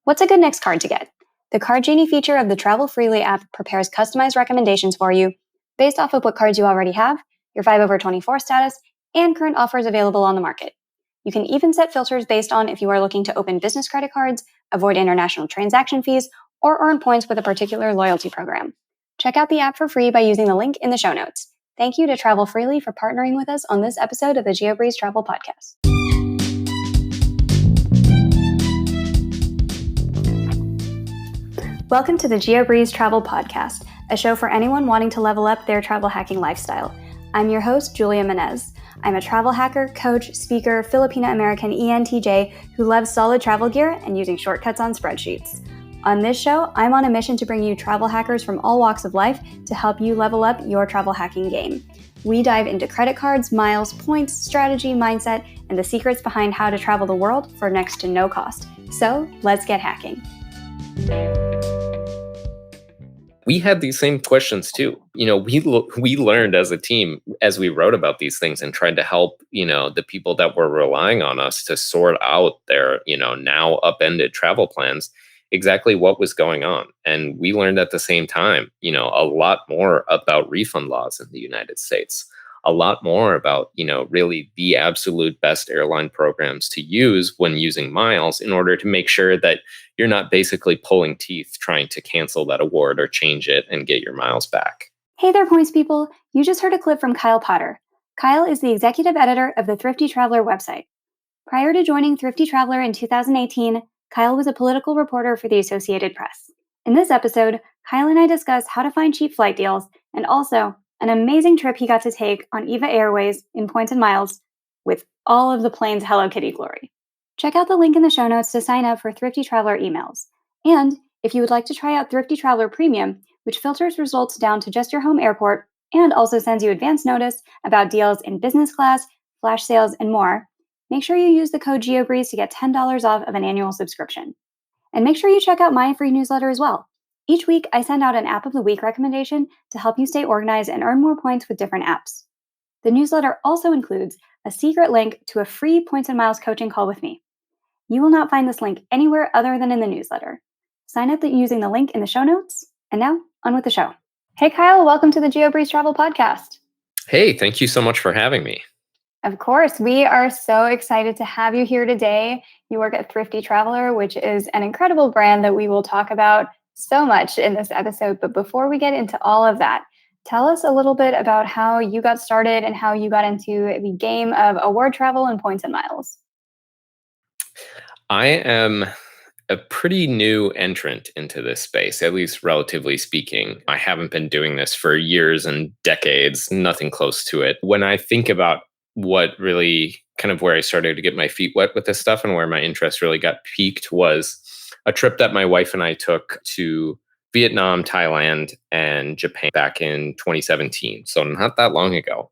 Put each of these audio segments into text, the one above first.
What's a good next card to get? The Card Genie feature of the Travel Freely app prepares customized recommendations for you based off of what cards you already have, your 5 over 24 status, and current offers available on the market. You can even set filters based on if you are looking to open business credit cards, avoid international transaction fees, or earn points with a particular loyalty program. Check out the app for free by using the link in the show notes. Thank you to Travel Freely for partnering with us on this episode of the Geobreeze Travel Podcast. Welcome to the Geobreeze Travel Podcast, a show for anyone wanting to level up their travel hacking lifestyle. I'm your host, Julia Menez. I'm a travel hacker, coach, speaker, Filipino-American ENTJ who loves solid travel gear and using shortcuts on spreadsheets. On this show, I'm on a mission to bring you travel hackers from all walks of life to help you level up your travel hacking game. We dive into credit cards, miles, points, strategy, mindset, and the secrets behind how to travel the world for next to no cost. So let's get hacking. We had these same questions too. We learned as a team as we wrote about these things and tried to help, the people that were relying on us to sort out their, now upended travel plans, exactly what was going on. And we learned at the same time, a lot more about refund laws in the United States, a lot more about, really the absolute best airline programs to use when using miles in order to make sure that you're not basically pulling teeth trying to cancel that award or change it and get your miles back. Hey there, points people. You just heard a clip from Kyle Potter. Kyle is the executive editor of the Thrifty Traveler website. Prior to joining Thrifty Traveler in 2018, Kyle was a political reporter for the Associated Press. In this episode, Kyle and I discuss how to find cheap flight deals and also an amazing trip he got to take on EVA Airways in points and miles with all of the plane's Hello Kitty glory. Check out the link in the show notes to sign up for Thrifty Traveler emails. And if you would like to try out Thrifty Traveler Premium, which filters results down to just your home airport and also sends you advance notice about deals in business class, flash sales, and more, make sure you use the code Geobreeze to get $10 off of an annual subscription. And make sure you check out my free newsletter as well. Each week, I send out an App of the Week recommendation to help you stay organized and earn more points with different apps. The newsletter also includes a secret link to a free Points and Miles coaching call with me. You will not find this link anywhere other than in the newsletter. Sign up using the link in the show notes. And now, on with the show. Hey, Kyle, welcome to the Geobreeze Travel Podcast. Hey, thank you so much for having me. Of course, we are so excited to have you here today. You work at Thrifty Traveler, which is an incredible brand that we will talk about so much in this episode. But before we get into all of that, tell us a little bit about how you got started and how you got into the game of award travel and points and miles. I am a pretty new entrant into this space, at least relatively speaking. I haven't been doing this for years and decades, nothing close to it. When I think about what really kind of where I started to get my feet wet with this stuff and where my interest really got piqued was a trip that my wife and I took to Vietnam, Thailand, and Japan back in 2017. So not that long ago.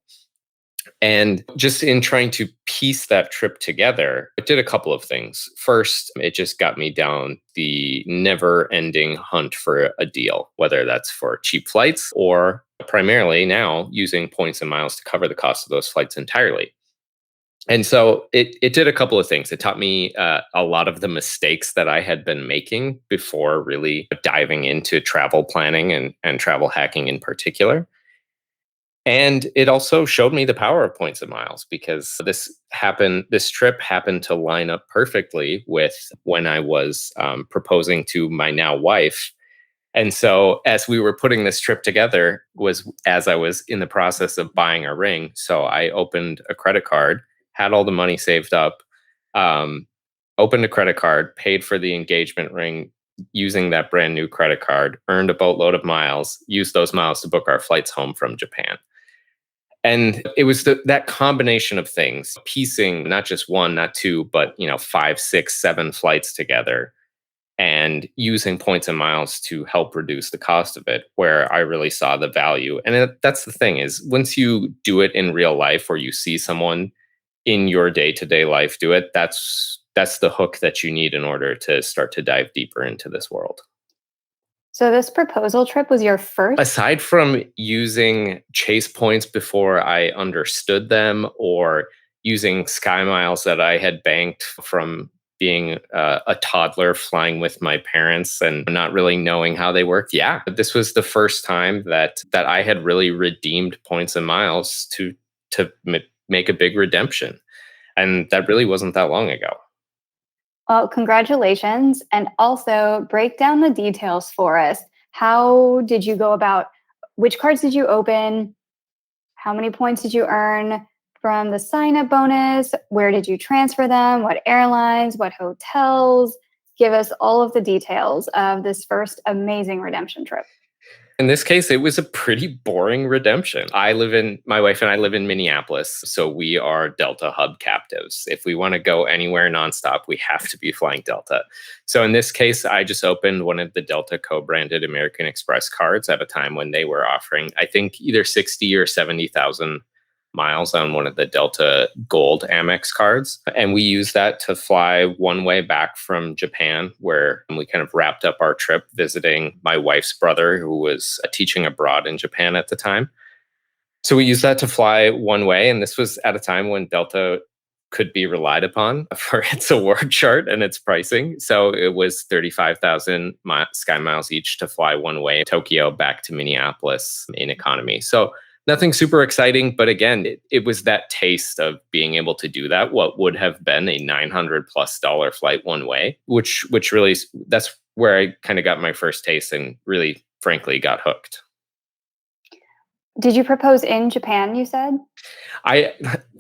And just in trying to piece that trip together, it did a couple of things. First, it just got me down the never-ending hunt for a deal, whether that's for cheap flights or primarily now using points and miles to cover the cost of those flights entirely. And so it did a couple of things. It taught me a lot of the mistakes that I had been making before really diving into travel planning and travel hacking in particular. And it also showed me the power of points and miles because this trip happened to line up perfectly with when I was proposing to my now wife. And so as we were putting this trip together was as I was in the process of buying a ring. So I opened a credit card, had all the money saved up, opened a credit card, paid for the engagement ring using that brand new credit card, earned a boatload of miles, used those miles to book our flights home from Japan. And it was that combination of things, piecing not just one, not two, but 5, 6, 7 flights together and using points and miles to help reduce the cost of it, where I really saw the value. And that's the thing is once you do it in real life or you see someone in your day-to-day life do it, that's the hook that you need in order to start to dive deeper into this world. So this proposal trip was your first? Aside from using Chase points before I understood them or using Sky Miles that I had banked from being a toddler flying with my parents and not really knowing how they worked. Yeah, this was the first time that I had really redeemed points and miles to make a big redemption, and that really wasn't that long ago. Well, congratulations. And also break down the details for us. How did you go about which cards did you open? How many points did you earn from the sign up bonus? Where did you transfer them? What airlines? What hotels? Give us all of the details of this first amazing redemption trip. In this case, it was a pretty boring redemption. My wife and I live in Minneapolis, so we are Delta hub captives. If we want to go anywhere nonstop, we have to be flying Delta. So in this case, I just opened one of the Delta co-branded American Express cards at a time when they were offering, I think, either 60 or 70,000 miles on one of the Delta Gold Amex cards. And we used that to fly one way back from Japan, where we kind of wrapped up our trip visiting my wife's brother, who was teaching abroad in Japan at the time. So we used that to fly one way. And this was at a time when Delta could be relied upon for its award chart and its pricing. So it was 35,000 sky miles each to fly one way, Tokyo back to Minneapolis in economy. So nothing super exciting, but again, it was that taste of being able to do that. What would have been a $900+ flight one way, which really, that's where I kind of got my first taste and really, frankly, got hooked. Did you propose in Japan, you said? I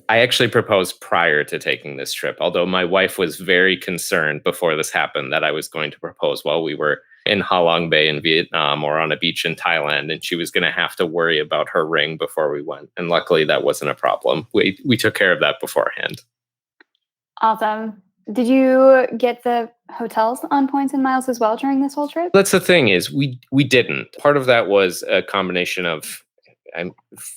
I actually proposed prior to taking this trip, although my wife was very concerned before this happened that I was going to propose while we were in Ha Long Bay in Vietnam or on a beach in Thailand, and she was going to have to worry about her ring before we went. And luckily, that wasn't a problem. We took care of that beforehand. Awesome. Did you get the hotels on points and miles as well during this whole trip? That's the thing is we didn't. Part of that was a combination of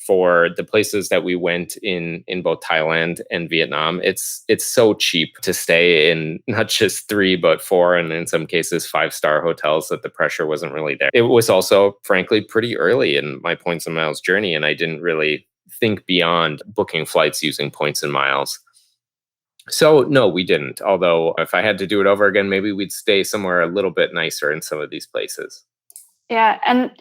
for the places that we went in both Thailand and Vietnam, it's so cheap to stay in not just 3 but 4 and in some cases 5-star hotels that the pressure wasn't really there. It was also frankly pretty early in my points and miles journey, and I didn't really think beyond booking flights using points and miles. So no, we didn't. Although if I had to do it over again, maybe we'd stay somewhere a little bit nicer in some of these places. Yeah. And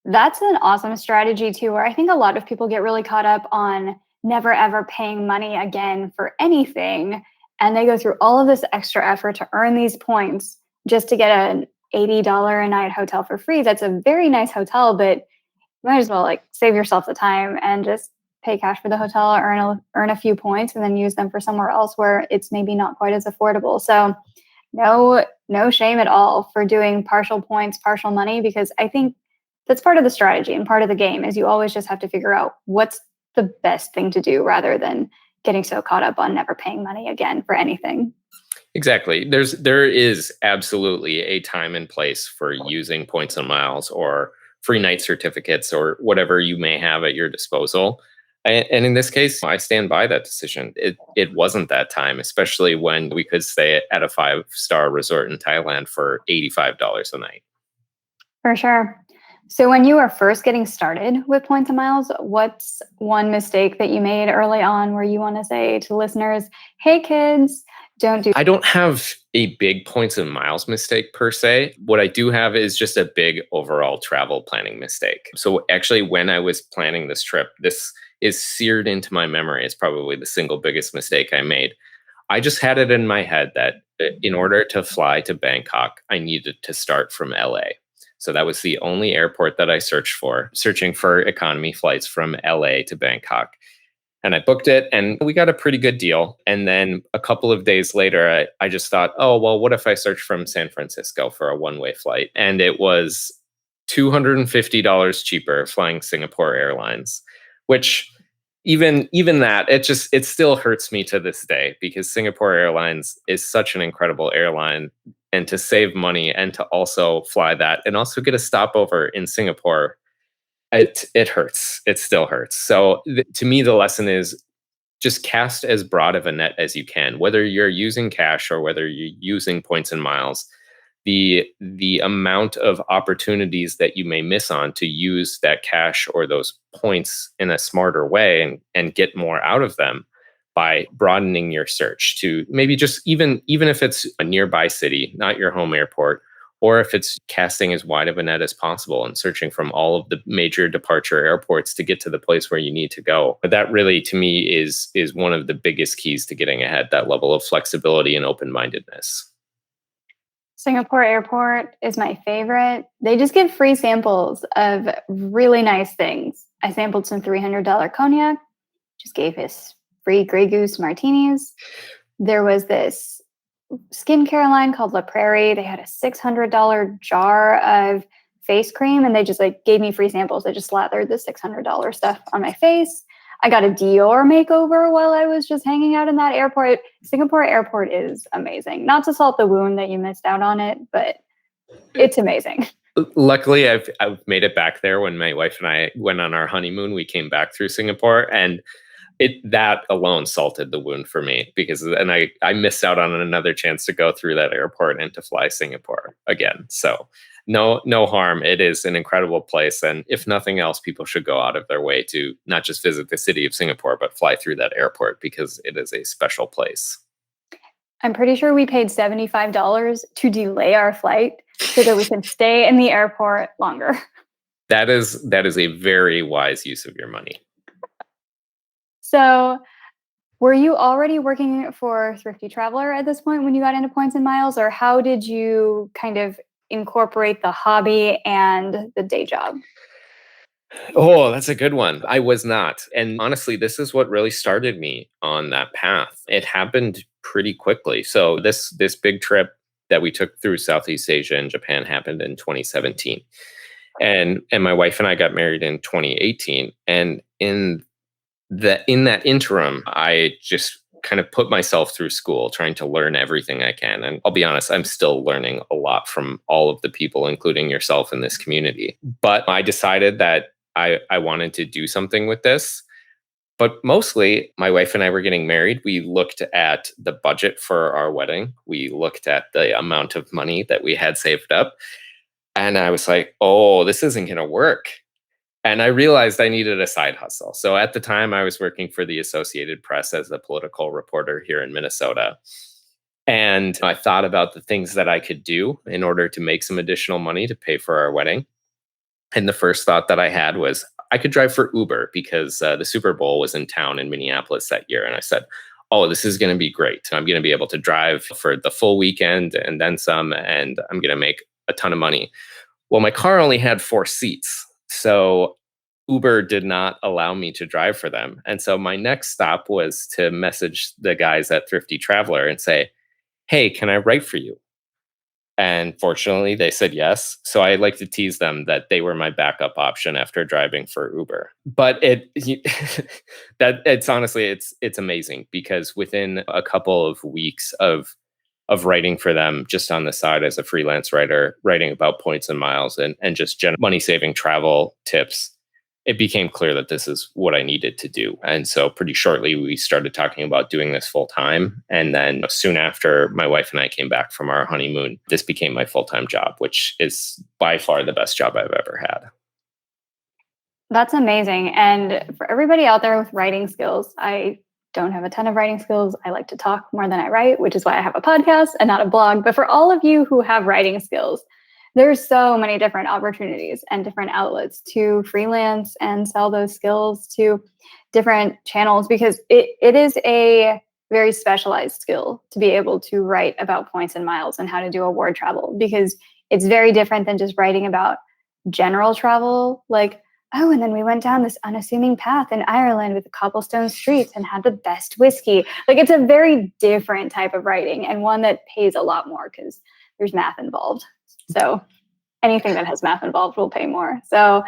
that's an awesome strategy too, where I think a lot of people get really caught up on never ever paying money again for anything. And they go through all of this extra effort to earn these points just to get an $80 a night hotel for free. That's a very nice hotel, but you might as well like save yourself the time and just pay cash for the hotel, earn a few points, and then use them for somewhere else where it's maybe not quite as affordable. So no shame at all for doing partial points, partial money, because I think that's part of the strategy and part of the game is you always just have to figure out what's the best thing to do rather than getting so caught up on never paying money again for anything. Exactly. There is absolutely a time and place for using points and miles or free night certificates or whatever you may have at your disposal. And in this case, I stand by that decision. It wasn't that time, especially when we could stay at a 5-star resort in Thailand for $85 a night. For sure. So when you were first getting started with points and miles, what's one mistake that you made early on where you want to say to listeners, hey kids, don't do I don't have a big points and miles mistake per se. What I do have is just a big overall travel planning mistake. So actually, when I was planning this trip, this is seared into my memory. It's probably the single biggest mistake I made. I just had it in my head that in order to fly to Bangkok, I needed to start from LA. So that was the only airport that I searched for, searching for economy flights from LA to Bangkok. And I booked it and we got a pretty good deal. And then a couple of days later, I just thought, oh, well, what if I search from San Francisco for a one-way flight? And it was $250 cheaper flying Singapore Airlines, which even that, it still hurts me to this day because Singapore Airlines is such an incredible airline. And to save money and to also fly that and also get a stopover in Singapore, it hurts. It still hurts. So to me, the lesson is just cast as broad of a net as you can, whether you're using cash or whether you're using points and miles. The amount of opportunities that you may miss on to use that cash or those points in a smarter way and get more out of them, by broadening your search to maybe just even if it's a nearby city, not your home airport, or if it's casting as wide of a net as possible and searching from all of the major departure airports to get to the place where you need to go. But that really, to me, is one of the biggest keys to getting ahead, that level of flexibility and open-mindedness. Singapore Airport is my favorite. They just give free samples of really nice things. I sampled some $300 cognac, just gave us free Grey Goose martinis. There was this skincare line called La Prairie. They had a $600 jar of face cream, and they just like gave me free samples. I just slathered the $600 stuff on my face. I got a Dior makeover while I was just hanging out in that airport. Singapore Airport is amazing. Not to salt the wound that you missed out on it, but it's amazing. Luckily, I've made it back there. When my wife and I went on our honeymoon, we came back through Singapore, and it that alone salted the wound for me, because and I missed out on another chance to go through that airport and to fly Singapore again. So no harm. It is an incredible place, and if nothing else, people should go out of their way to not just visit the city of Singapore, but fly through that airport, because it is a special place. I'm pretty sure we paid $75 to delay our flight so that we can stay in the airport longer. That is a very wise use of your money. So, were you already working for Thrifty Traveler at this point when you got into points and miles, or how did you kind of incorporate the hobby and the day job? Oh, that's a good one. I was not. And honestly, this is what really started me on that path. It happened pretty quickly. So this big trip that we took through Southeast Asia and Japan happened in 2017. And my wife and I got married in 2018. And in that interim, I just kind of put myself through school, trying to learn everything I can. And I'll be honest, I'm still learning a lot from all of the people, including yourself, in this community. But I decided that I wanted to do something with this. But mostly, my wife and I were getting married. We looked at the budget for our wedding. We looked at the amount of money that we had saved up. And I was like, oh, this isn't going to work. And I realized I needed a side hustle. So at the time, I was working for the Associated Press as a political reporter here in Minnesota. And I thought about the things that I could do in order to make some additional money to pay for our wedding. And the first thought that I had was I could drive for Uber, because the Super Bowl was in town in Minneapolis that year. And I said, oh, this is going to be great. I'm going to be able to drive for the full weekend and then some, and I'm going to make a ton of money. Well, my car only had 4 seats. So Uber did not allow me to drive for them. And so my next stop was to message the guys at Thrifty Traveler and say, hey, can I write for you? And fortunately, they said yes. So I like to tease them that they were my backup option after driving for Uber. But that it's honestly it's amazing, because within a couple of weeks of writing for them just on the side as a freelance writer, writing about points and miles and just money saving travel tips, it became clear that this is what I needed to do. And so pretty shortly, we started talking about doing this full time. And then soon after, my wife and I came back from our honeymoon, this became my full-time job, which is by far the best job I've ever had. That's amazing. And for everybody out there with writing skills, I don't have a ton of writing skills. I like to talk more than I write, which is why I have a podcast and not a blog. But for all of you who have writing skills, there's so many different opportunities and different outlets to freelance and sell those skills to different channels, because it is a very specialized skill to be able to write about points and miles and how to do award travel, because it's very different than just writing about general travel. Like, oh, and then we went down this unassuming path in Ireland with the cobblestone streets and had the best whiskey. Like, it's a very different type of writing, and one that pays a lot more because there's math involved. So anything that has math involved will pay more. So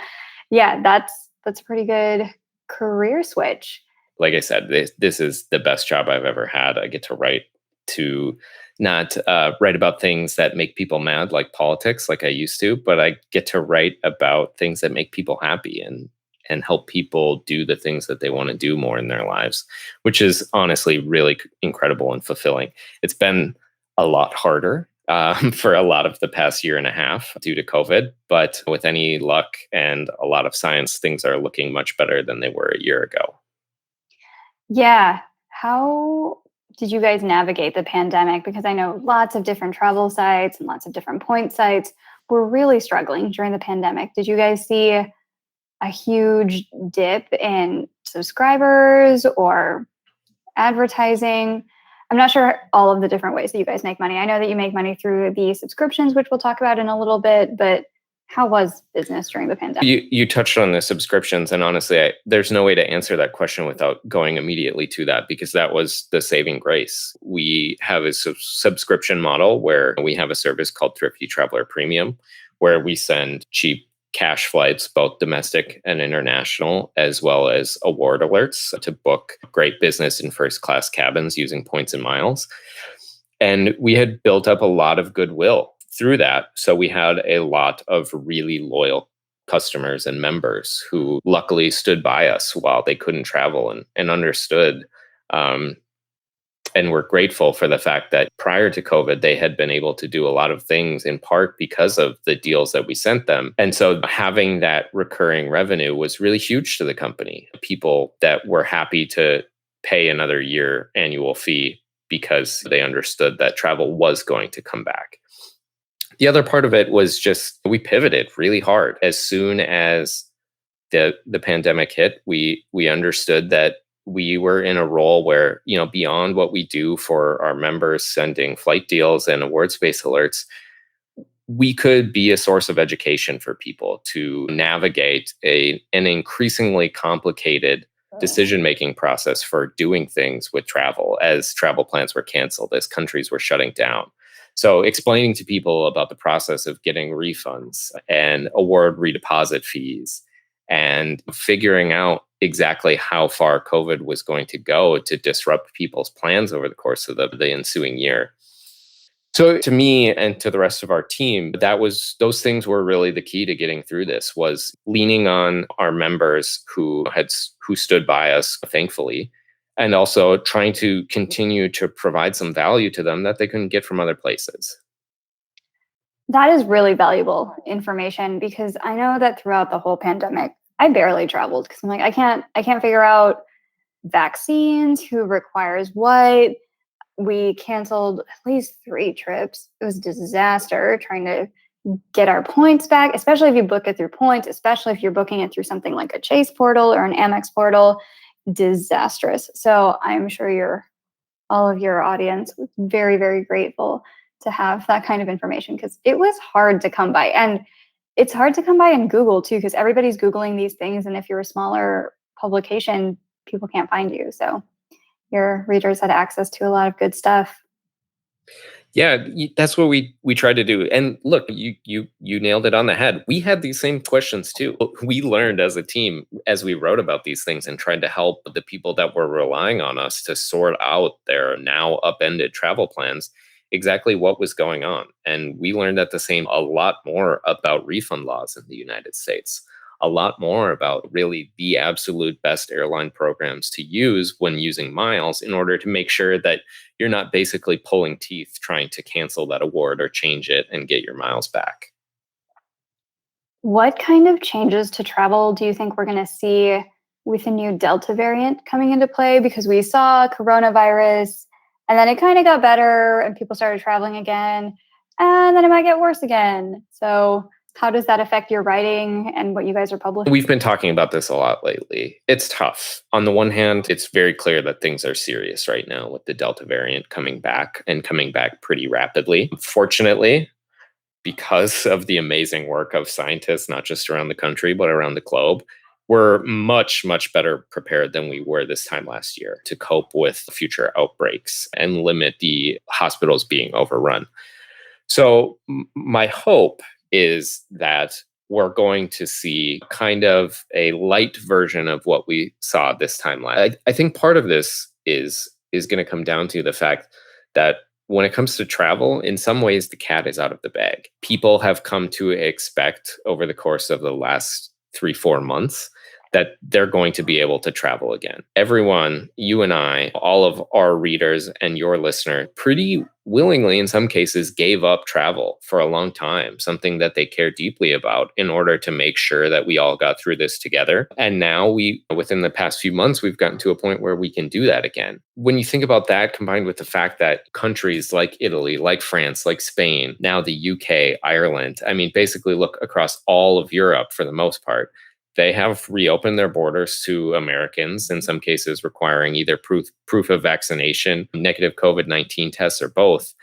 yeah, that's a pretty good career switch. Like I said, this is the best job I've ever had. I get to write to not write about things that make people mad, like politics, like I used to, but I get to write about things that make people happy and help people do the things that they want to do more in their lives, which is honestly really incredible and fulfilling. It's been a lot harder for a lot of the past year and a half due to COVID. But with any luck and a lot of science, things are looking much better than they were a year ago. Yeah. How did you guys navigate the pandemic? Because I know lots of different travel sites and lots of different point sites were really struggling during the pandemic. Did you guys see a huge dip in subscribers or advertising? I'm not sure all of the different ways that you guys make money. I know that you make money through the subscriptions, which we'll talk about in a little bit, but how was business during the pandemic? You touched on the subscriptions, and honestly, there's no way to answer that question without going immediately to that because that was the saving grace. We have a subscription model where we have a service called Thrifty Traveler Premium, where we send cheap cash flights, both domestic and international, as well as award alerts to book great business and first class cabins using points and miles. And we had built up a lot of goodwill through that. So we had a lot of really loyal customers and members who luckily stood by us while they couldn't travel and understood um, and were grateful for the fact that prior to COVID, they had been able to do a lot of things in part because of the deals that we sent them. And so having that recurring revenue was really huge to the company. People that were happy to pay another year annual fee because they understood that travel was going to come back. The other part of it was just we pivoted really hard. As soon as the pandemic hit, we understood that we were in a role where, beyond what we do for our members, sending flight deals and award space alerts, we could be a source of education for people to navigate an increasingly complicated decision-making process for doing things with travel as travel plans were canceled, as countries were shutting down. So explaining to people about the process of getting refunds and award redeposit fees and figuring out exactly how far COVID was going to go to disrupt people's plans over the course of the ensuing year. So to me and to the rest of our team, those things were really the key to getting through this, was leaning on our members who stood by us, thankfully, and also trying to continue to provide some value to them that they couldn't get from other places. That is really valuable information because I know that throughout the whole pandemic, I barely traveled because I'm like, I can't figure out vaccines, who requires what. We canceled at least 3 trips. It was a disaster trying to get our points back, especially if you book it through points, especially if you're booking it through something like a Chase portal or an Amex portal. Disastrous. So I'm sure all of your audience was very, very grateful to have that kind of information because it was hard to come by. And it's hard to come by in Google too, because everybody's Googling these things. And if you're a smaller publication, people can't find you. So your readers had access to a lot of good stuff. Yeah, that's what we tried to do. And look, you nailed it on the head. We had these same questions too. We learned as a team as we wrote about these things and tried to help the people that were relying on us to sort out their now upended travel plans exactly what was going on. And we learned at the same a lot more about refund laws in the United States, a lot more about really the absolute best airline programs to use when using miles in order to make sure that you're not basically pulling teeth trying to cancel that award or change it and get your miles back. What kind of changes to travel do you think we're going to see with the new Delta variant coming into play? Because we saw coronavirus and then it kind of got better and people started traveling again, and then it might get worse again. So how does that affect your writing and what you guys are publishing? We've been talking about this a lot lately. It's tough. On the one hand, it's very clear that things are serious right now with the Delta variant coming back and coming back pretty rapidly. Fortunately, because of the amazing work of scientists, not just around the country, but around the globe, we're much, much better prepared than we were this time last year to cope with future outbreaks and limit the hospitals being overrun. So my hope is that we're going to see kind of a light version of what we saw this time last. I think part of this is going to come down to the fact that when it comes to travel, in some ways the cat is out of the bag. People have come to expect over the course of the last 3-4 months that they're going to be able to travel again. Everyone, you and I, all of our readers and your listener, pretty willingly in some cases gave up travel for a long time, something that they care deeply about in order to make sure that we all got through this together. And now within the past few months, we've gotten to a point where we can do that again. When you think about that, combined with the fact that countries like Italy, like France, like Spain, now the UK, Ireland, I mean, basically look across all of Europe for the most part, they have reopened their borders to Americans, in some cases requiring either proof of vaccination, negative COVID-19 tests, or both.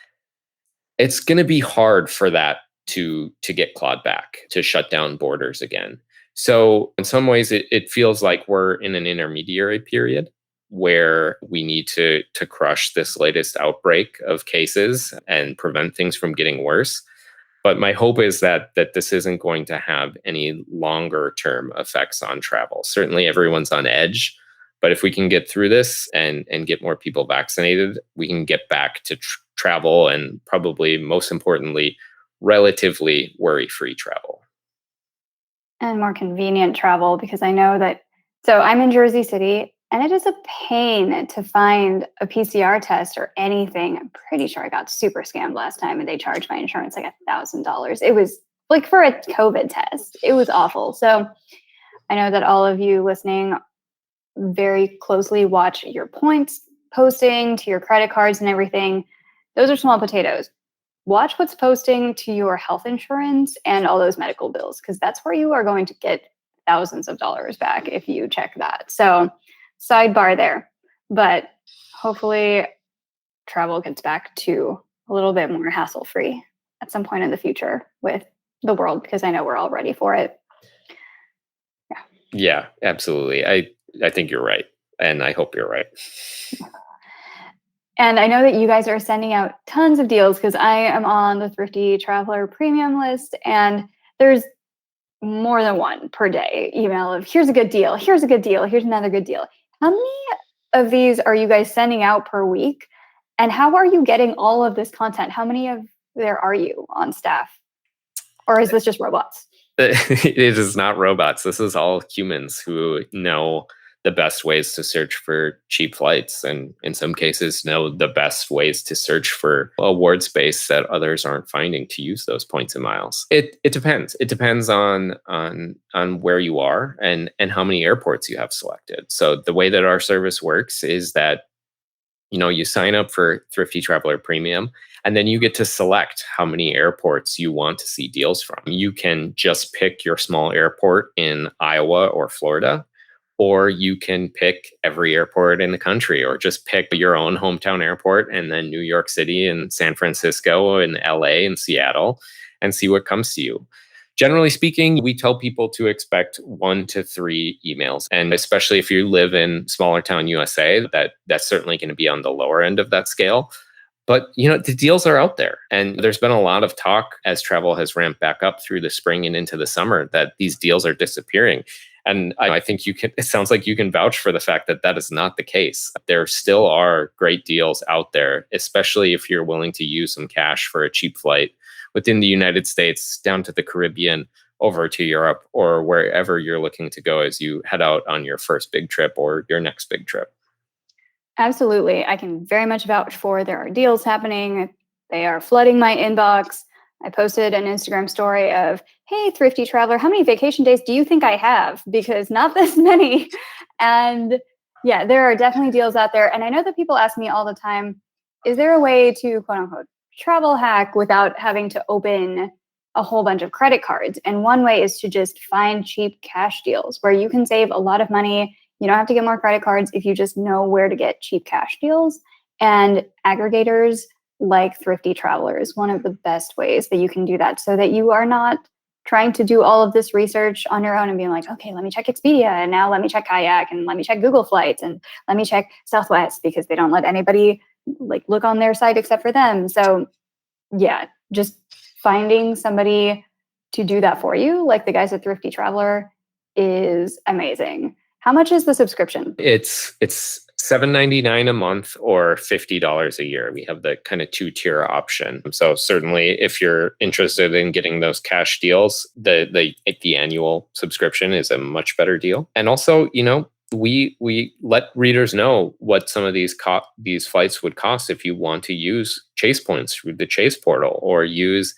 It's going to be hard for that to get clawed back, to shut down borders again. So in some ways, it feels like we're in an intermediary period where we need to crush this latest outbreak of cases and prevent things from getting worse. But my hope is that this isn't going to have any longer term effects on travel. Certainly everyone's on edge, but if we can get through this and get more people vaccinated, we can get back to travel, and probably most importantly, relatively worry-free travel. And more convenient travel, because I know that. So I'm in Jersey City, and it is a pain to find a PCR test or anything. I'm pretty sure I got super scammed last time, and they charged my insurance like $1,000. It was like for a COVID test. It was awful. So I know that all of you listening very closely watch your points posting to your credit cards and everything. Those are small potatoes. Watch what's posting to your health insurance and all those medical bills, because that's where you are going to get thousands of dollars back if you check that. So sidebar there, but hopefully travel gets back to a little bit more hassle-free at some point in the future with the world, because I know we're all ready for it. Yeah, absolutely. I think you're right. And I hope you're right. And I know that you guys are sending out tons of deals, because I am on the Thrifty Traveler premium list, and there's more than one per day email of here's a good deal, here's a good deal, here's another good deal. How many of these are you guys sending out per week? And how are you getting all of this content? How many of there are you on staff? Or is this just robots? It is not robots. This is all humans who know the best ways to search for cheap flights, and in some cases know the best ways to search for award space that others aren't finding to use those points and miles. It depends. It depends on where you are and how many airports you have selected. So the way that our service works is that you sign up for Thrifty Traveler Premium, and then you get to select how many airports you want to see deals from. You can just pick your small airport in Iowa or Florida, or you can pick every airport in the country, or just pick your own hometown airport and then New York City and San Francisco and LA and Seattle, and see what comes to you. Generally speaking, we tell people to expect 1 to 3 emails. And especially if you live in smaller town USA, that's certainly going to be on the lower end of that scale. But the deals are out there. And there's been a lot of talk as travel has ramped back up through the spring and into the summer that these deals are disappearing. And I think it sounds like you can vouch for the fact that that is not the case. There still are great deals out there, especially if you're willing to use some cash for a cheap flight within the United States, down to the Caribbean, over to Europe, or wherever you're looking to go as you head out on your first big trip or your next big trip. Absolutely. I can very much vouch for there are deals happening. They are flooding my inbox. I posted an Instagram story of, hey, Thrifty Traveler, how many vacation days do you think I have? Because not this many. And yeah, there are definitely deals out there. And I know that people ask me all the time, is there a way to quote unquote travel hack without having to open a whole bunch of credit cards? And one way is to just find cheap cash deals where you can save a lot of money. You don't have to get more credit cards if you just know where to get cheap cash deals. And aggregators like Thrifty Traveler is one of the best ways that you can do that, so that you are not trying to do all of this research on your own and being like, okay, let me check Expedia, and now let me check Kayak, and let me check Google Flights, and let me check Southwest, because they don't let anybody look on their site except for them. So yeah, just finding somebody to do that for you, like the guys at Thrifty Traveler, is amazing. How much is the subscription? It's $7.99 a month or $50 a year. We have the kind of two-tier option. So certainly if you're interested in getting those cash deals, the annual subscription is a much better deal. And also, we let readers know what some of these flights would cost if you want to use Chase points through the Chase portal, or use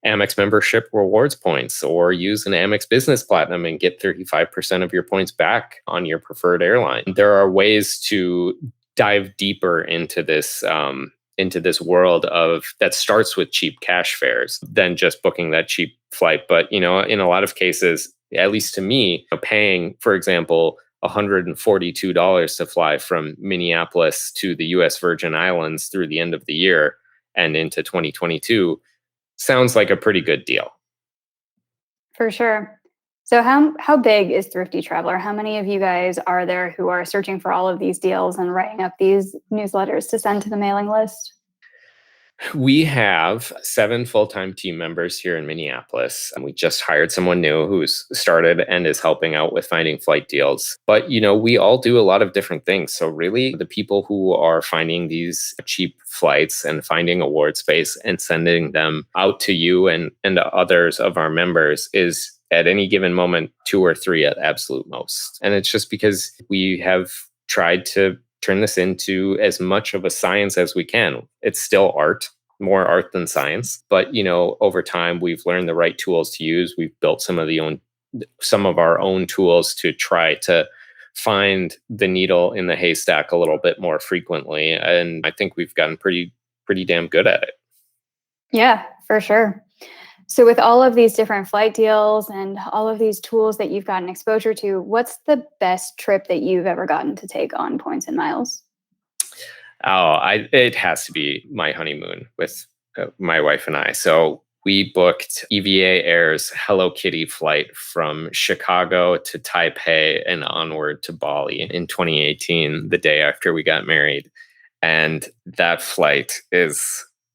Amex membership rewards points, or use an Amex Business Platinum and get 35% of your points back on your preferred airline. There are ways to dive deeper into this world that starts with cheap cash fares than just booking that cheap flight. But in a lot of cases, at least to me, paying, for example, $142 to fly from Minneapolis to the US Virgin Islands through the end of the year and into 2022 sounds like a pretty good deal. For sure. So how big is Thrifty Traveler? How many of you guys are there who are searching for all of these deals and writing up these newsletters to send to the mailing list? We have 7 full-time team members here in Minneapolis, and we just hired someone new who's started and is helping out with finding flight deals. But, we all do a lot of different things. So really, the people who are finding these cheap flights and finding award space and sending them out to you and to others of our members is, at any given moment, 2 or 3 at absolute most. And it's just because we have tried to turn this into as much of a science as we can. It's still art, more art than science. But, over time, we've learned the right tools to use. We've built some of our own tools to try to find the needle in the haystack a little bit more frequently. And I think we've gotten pretty damn good at it. Yeah, for sure. So with all of these different flight deals and all of these tools that you've gotten exposure to, what's the best trip that you've ever gotten to take on points and miles? It has to be my honeymoon with my wife and I. So we booked EVA Air's Hello Kitty flight from Chicago to Taipei and onward to Bali in 2018, the day after we got married. And that flight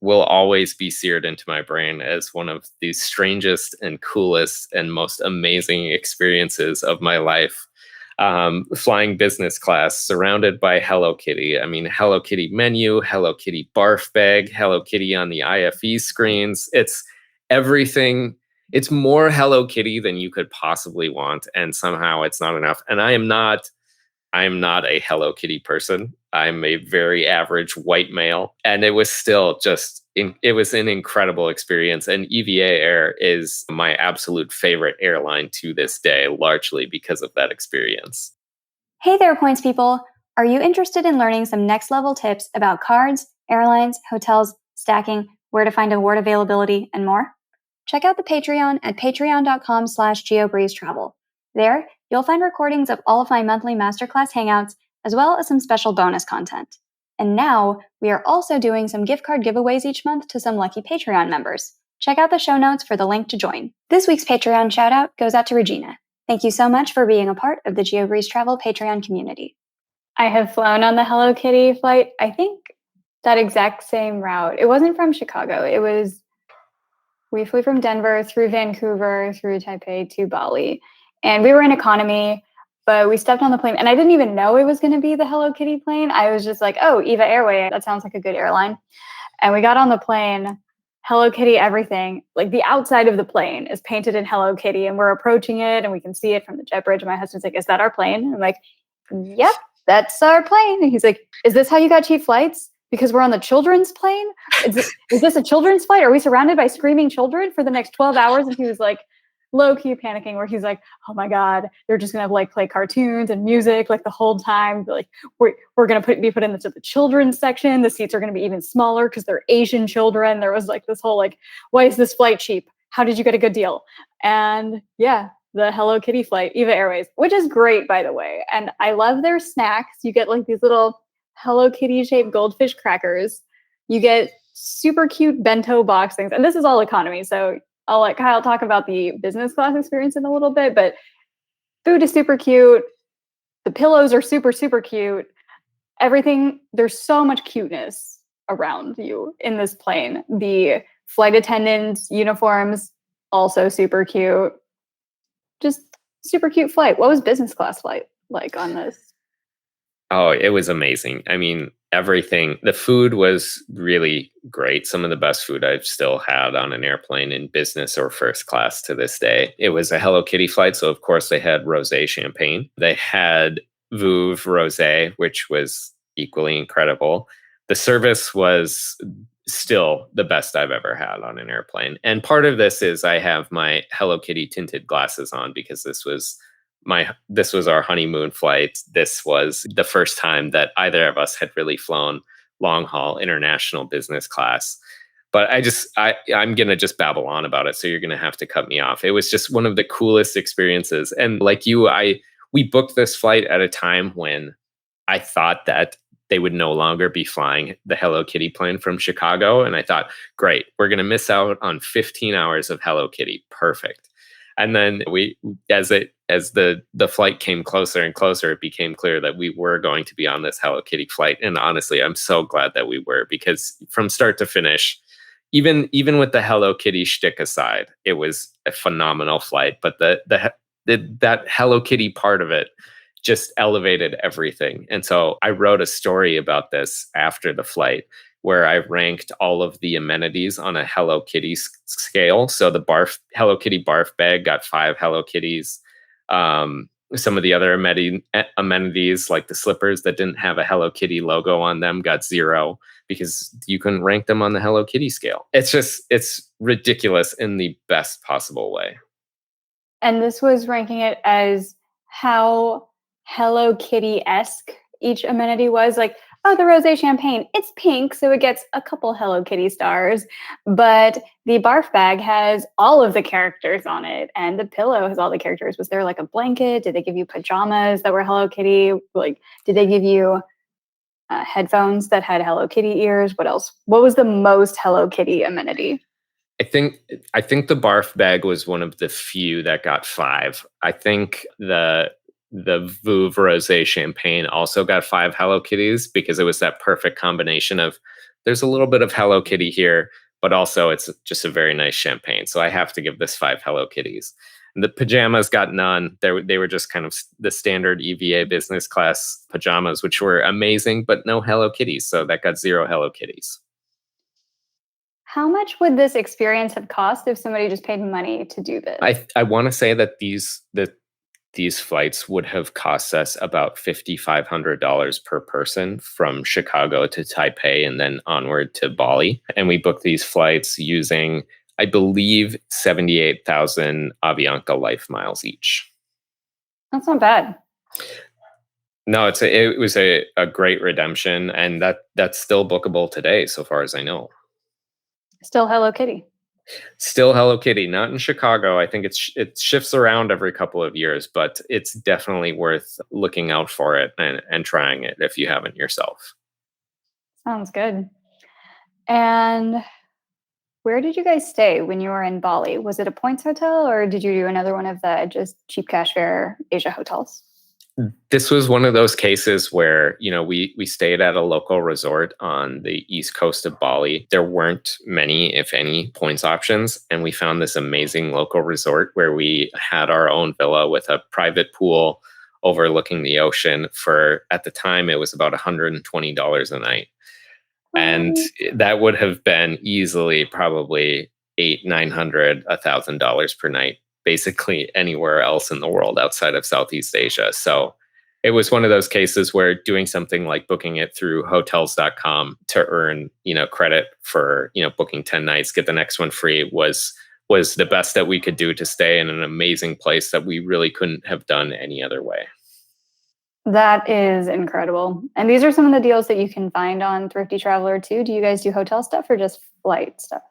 will always be seared into my brain as one of the strangest and coolest and most amazing experiences of my life. Flying business class, surrounded by Hello Kitty. I mean, Hello Kitty menu, Hello Kitty barf bag, Hello Kitty on the IFE screens. It's everything. It's more Hello Kitty than you could possibly want, and somehow it's not enough. And I am not a Hello Kitty person. I'm a very average white male. And it was still it was an incredible experience. And EVA Air is my absolute favorite airline to this day, largely because of that experience. Hey there, points people. Are you interested in learning some next level tips about cards, airlines, hotels, stacking, where to find award availability, and more? Check out the Patreon at patreon.com/geobreezetravel. There, you'll find recordings of all of my monthly masterclass hangouts, as well as some special bonus content. And now, we are also doing some gift card giveaways each month to some lucky Patreon members. Check out the show notes for the link to join. This week's Patreon shoutout goes out to Regina. Thank you so much for being a part of the Geobreeze Travel Patreon community. I have flown on the Hello Kitty flight, I think that exact same route. It wasn't from Chicago. We flew from Denver through Vancouver, through Taipei to Bali. And we were in economy, but we stepped on the plane. And I didn't even know it was going to be the Hello Kitty plane. I was just like, oh, EVA Airway, that sounds like a good airline. And we got on the plane, Hello Kitty, everything. Like the outside of the plane is painted in Hello Kitty. And we're approaching it and we can see it from the jet bridge. And my husband's like, is that our plane? And I'm like, yep, that's our plane. And he's like, is this how you got cheap flights? Because we're on the children's plane? Is this a children's flight? Are we surrounded by screaming children for the next 12 hours? And he was like, low-key panicking, where he's like, oh my God, they're just gonna play cartoons and music like the whole time. Like we're gonna be put into the children's section. The seats are gonna be even smaller because they're Asian children. There was this whole why is this flight cheap? How did you get a good deal? And yeah, the Hello Kitty flight, EVA Airways, which is great, by the way. And I love their snacks. You get these little Hello Kitty shaped goldfish crackers. You get super cute bento box things. And this is all economy. So I'll let Kyle talk about the business class experience in a little bit, but food is super cute. The pillows are super, super cute. Everything, there's so much cuteness around you in this plane. The flight attendants' uniforms, also super cute. Just super cute flight. What was business class flight like on this? Oh, it was amazing. I mean, everything. The food was really great. Some of the best food I've still had on an airplane in business or first class to this day. It was a Hello Kitty flight, so of course they had rosé champagne. They had Vouv rosé, which was equally incredible. The service was still the best I've ever had on an airplane. And part of this is I have my Hello Kitty tinted glasses on because this was our honeymoon flight. This was the first time that either of us had really flown long haul international business class. But I'm gonna just babble on about it, so you're gonna have to cut me off. It was just one of the coolest experiences. And like you, I we booked this flight at a time when I thought that they would no longer be flying the Hello Kitty plane from Chicago. And I thought, great, we're going to miss out on 15 hours of Hello Kitty. Perfect. And then as the flight came closer and closer, it became clear that we were going to be on this Hello Kitty flight. And honestly, I'm so glad that we were, because from start to finish, even with the Hello Kitty shtick aside, it was a phenomenal flight. But that Hello Kitty part of it just elevated everything. And so I wrote a story about this after the flight where I ranked all of the amenities on a Hello Kitty scale. So the Hello Kitty barf bag got 5 Hello Kitties. Some of the other amenities, like the slippers that didn't have a Hello Kitty logo on them, got 0 because you couldn't rank them on the Hello Kitty scale. It's ridiculous in the best possible way. And this was ranking it as how Hello Kitty-esque each amenity was. Like, oh, the rosé champagne, it's pink, so it gets a couple Hello Kitty stars. But the barf bag has all of the characters on it, and the pillow has all the characters. Was there like a blanket? Did they give you pajamas that were Hello Kitty? Like, did they give you headphones that had Hello Kitty ears? What else? What was the most Hello Kitty amenity? I think I think the barf bag was one of the few that got 5. I think the Vouv Rosé champagne also got 5 Hello Kitties because it was that perfect combination of there's a little bit of Hello Kitty here, but also it's just a very nice champagne. So I have to give this 5 Hello Kitties. And the pajamas got none. They were just kind of the standard EVA business class pajamas, which were amazing, but no Hello Kitties. So that got 0 Hello Kitties. How much would this experience have cost if somebody just paid money to do this? I want to say that these flights would have cost us about $5,500 per person from Chicago to Taipei and then onward to Bali. And we booked these flights using, I believe, 78,000 Avianca Life miles each. That's not bad. No, it was a great redemption, and that's still bookable today, so far as I know. Still Hello Kitty. Still Hello Kitty, not in Chicago. I think it shifts around every couple of years, but it's definitely worth looking out for it and trying it if you haven't yourself. Sounds good. And where did you guys stay when you were in Bali? Was it a points hotel or did you do another one of the just cheap cash fare Asia hotels? This was one of those cases where, we stayed at a local resort on the east coast of Bali. There weren't many, if any, points options. And we found this amazing local resort where we had our own villa with a private pool overlooking the ocean for, at the time, it was about $120 a night. And that would have been easily probably 900, $1,000 per night, basically anywhere else in the world outside of Southeast Asia. So it was one of those cases where doing something like booking it through hotels.com to earn, credit for, booking 10 nights, get the next one free was the best that we could do to stay in an amazing place that we really couldn't have done any other way. That is incredible. And these are some of the deals that you can find on Thrifty Traveler too. Do you guys do hotel stuff or just flight stuff?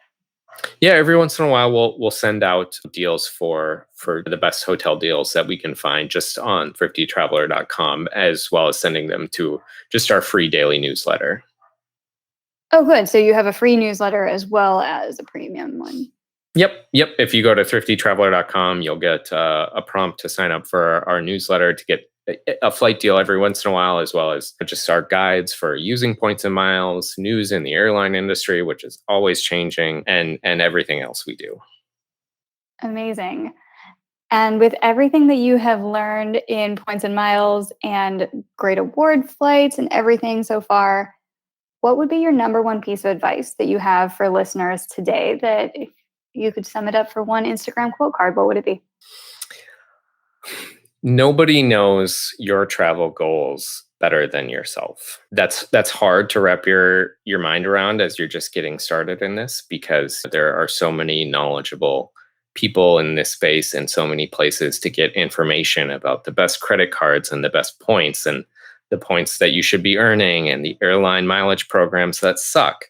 Yeah, every once in a while we'll send out deals for the best hotel deals that we can find just on thriftytraveler.com, as well as sending them to just our free daily newsletter. Oh, good. So you have a free newsletter as well as a premium one. Yep. If you go to thriftytraveler.com, you'll get a prompt to sign up for our newsletter to get a flight deal every once in a while, as well as just our guides for using points and miles, news in the airline industry, which is always changing, and everything else we do. Amazing. And with everything that you have learned in points and miles and great award flights and everything so far, what would be your number one piece of advice that you have for listeners today that if you could sum it up for one Instagram quote card, what would it be? Nobody knows your travel goals better than yourself. That's hard to wrap your mind around as you're just getting started in this, because there are so many knowledgeable people in this space and so many places to get information about the best credit cards and the best points and the points that you should be earning and the airline mileage programs that suck.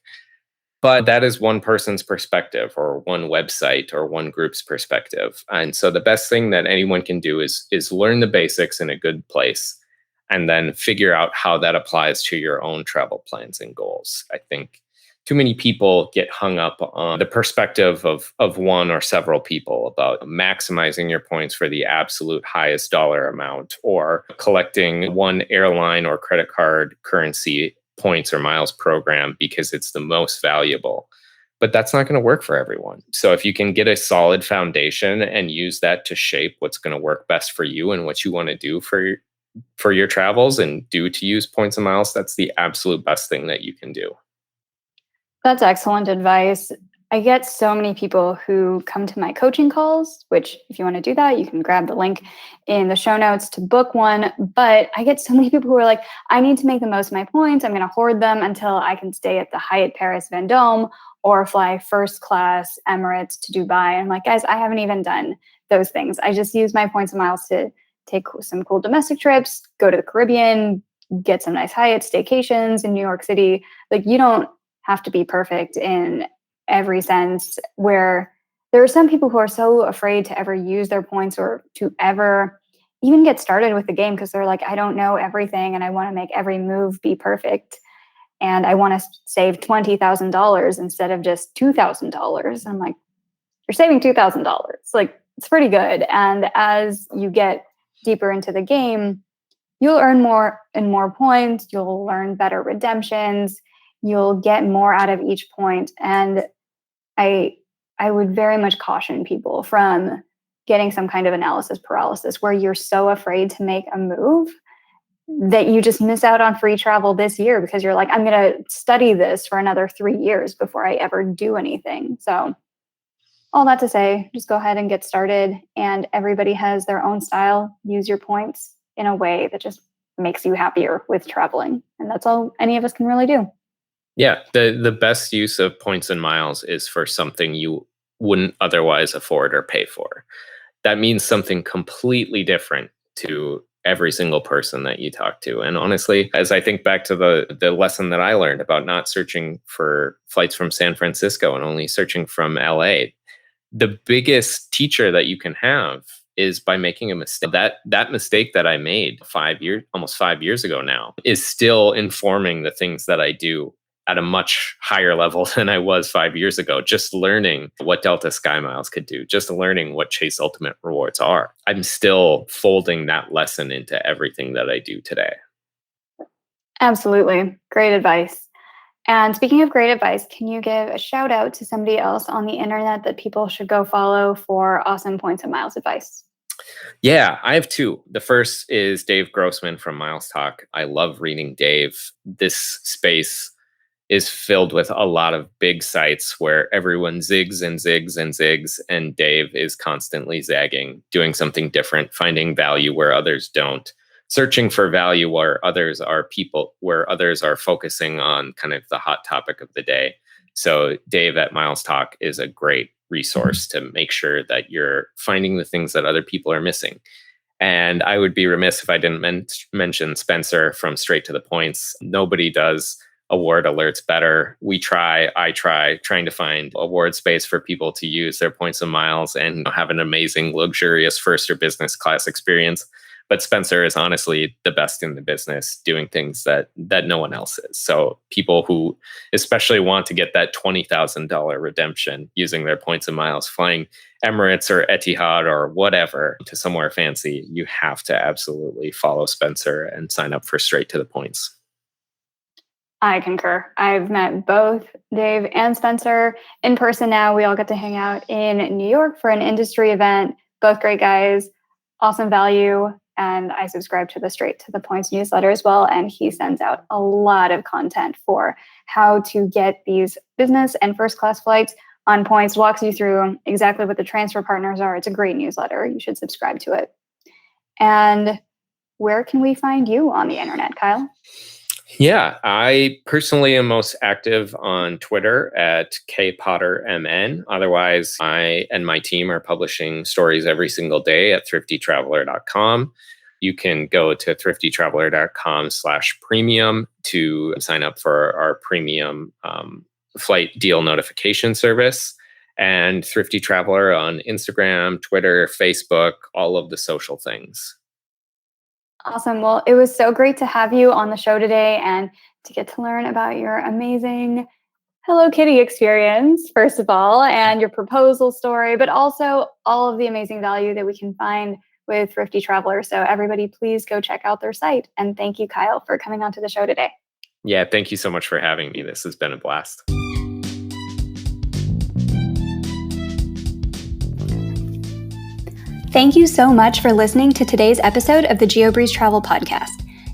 But that is one person's perspective or one website or one group's perspective. And so the best thing that anyone can do is learn the basics in a good place and then figure out how that applies to your own travel plans and goals. I think too many people get hung up on the perspective of one or several people about maximizing your points for the absolute highest dollar amount or collecting one airline or credit card currency points or miles program because it's the most valuable. But that's not going to work for everyone. So if you can get a solid foundation and use that to shape what's going to work best for you and what you want to do for your travels and do to use points and miles, that's the absolute best thing that you can do. That's excellent advice. I get so many people who come to my coaching calls, which, if you want to do that, you can grab the link in the show notes to book one. But I get so many people who are like, I need to make the most of my points. I'm going to hoard them until I can stay at the Hyatt Paris Vendôme or fly first class Emirates to Dubai. I'm like, guys, I haven't even done those things. I just use my points and miles to take some cool domestic trips, go to the Caribbean, get some nice Hyatt staycations in New York City. Like, you don't have to be perfect in every sense, where there are some people who are so afraid to ever use their points or to ever even get started with the game because they're like, I don't know everything and I want to make every move be perfect. And I want to save $20,000 instead of just $2,000. I'm like, you're saving $2,000. Like, it's pretty good. And as you get deeper into the game, you'll earn more and more points. You'll learn better redemptions. You'll get more out of each point. And I I would very much caution people from getting some kind of analysis paralysis where you're so afraid to make a move that you just miss out on free travel this year because you're like, I'm going to study this for another 3 years before I ever do anything. So, all that to say, just go ahead and get started. And everybody has their own style. Use your points in a way that just makes you happier with traveling. And that's all any of us can really do. Yeah, the best use of points and miles is for something you wouldn't otherwise afford or pay for. That means something completely different to every single person that you talk to. And honestly, as I think back to the lesson that I learned about not searching for flights from San Francisco and only searching from LA, the biggest teacher that you can have is by making a mistake. That mistake that I made 5 years, almost 5 years ago now, is still informing the things that I do at a much higher level than I was 5 years ago. Just learning what Delta Sky Miles could do, just learning what Chase Ultimate Rewards are. I'm still folding that lesson into everything that I do today. Absolutely. Great advice. And speaking of great advice, can you give a shout out to somebody else on the internet that people should go follow for awesome points and miles advice? Yeah, I have two. The first is Dave Grossman from Miles Talk. I love reading Dave. This space is filled with a lot of big sites where everyone zigs and zigs and zigs, and Dave is constantly zagging, doing something different, finding value where others don't, searching for value where others are focusing on kind of the hot topic of the day. So Dave at Miles Talk is a great resource to make sure that you're finding the things that other people are missing. And I would be remiss if I didn't mention Spencer from Straight to the Points. Nobody does award alerts better. I try, trying to find award space for people to use their points and miles and have an amazing, luxurious first or business class experience. But Spencer is honestly the best in the business doing things that no one else is. So people who especially want to get that $20,000 redemption using their points and miles, flying Emirates or Etihad or whatever to somewhere fancy, you have to absolutely follow Spencer and sign up for Straight to the Points. I concur. I've met both Dave and Spencer in person now. We all get to hang out in New York for an industry event Both great guys, awesome value. And I subscribe to the Straight to the Points newsletter as well. And he sends out a lot of content for how to get these business and first class flights on points, walks you through exactly what the transfer partners are. It's a great newsletter. You should subscribe to it. And where can we find you on the internet, Kyle? Yeah, I personally am most active on Twitter at kpottermn. Otherwise, I and my team are publishing stories every single day at thriftytraveler.com. You can go to thriftytraveler.com/premium to sign up for our premium flight deal notification service. And Thrifty Traveler on Instagram, Twitter, Facebook, all of the social things. Awesome. Well, it was so great to have you on the show today and to get to learn about your amazing Hello Kitty experience, first of all, and your proposal story, but also all of the amazing value that we can find with Thrifty Traveler. So everybody, please go check out their site. And thank you, Kyle, for coming onto the show today. Yeah, thank you so much for having me. This has been a blast. Thank you so much for listening to today's episode of the Geobreeze Travel Podcast.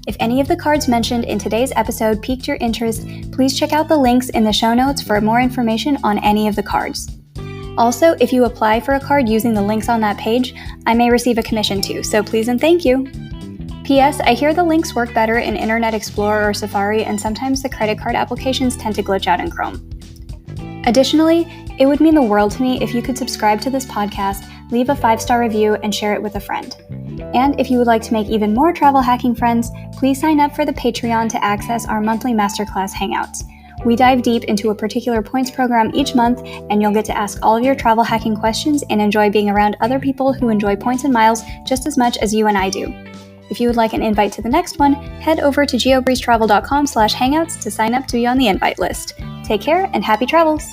If any of the cards mentioned in today's episode piqued your interest, please check out the links in the show notes for more information on any of the cards. Also, if you apply for a card using the links on that page, I may receive a commission too, so please and thank you. P.S. I hear the links work better in Internet Explorer or Safari, and sometimes the credit card applications tend to glitch out in Chrome. Additionally, it would mean the world to me if you could subscribe to this podcast, leave a 5-star review, and share it with a friend. And if you would like to make even more travel hacking friends, please sign up for the Patreon to access our monthly masterclass hangouts. We dive deep into a particular points program each month, and you'll get to ask all of your travel hacking questions and enjoy being around other people who enjoy points and miles just as much as you and I do. If you would like an invite to the next one, head over to geobreezetravel.com/hangouts to sign up to be on the invite list. Take care and happy travels!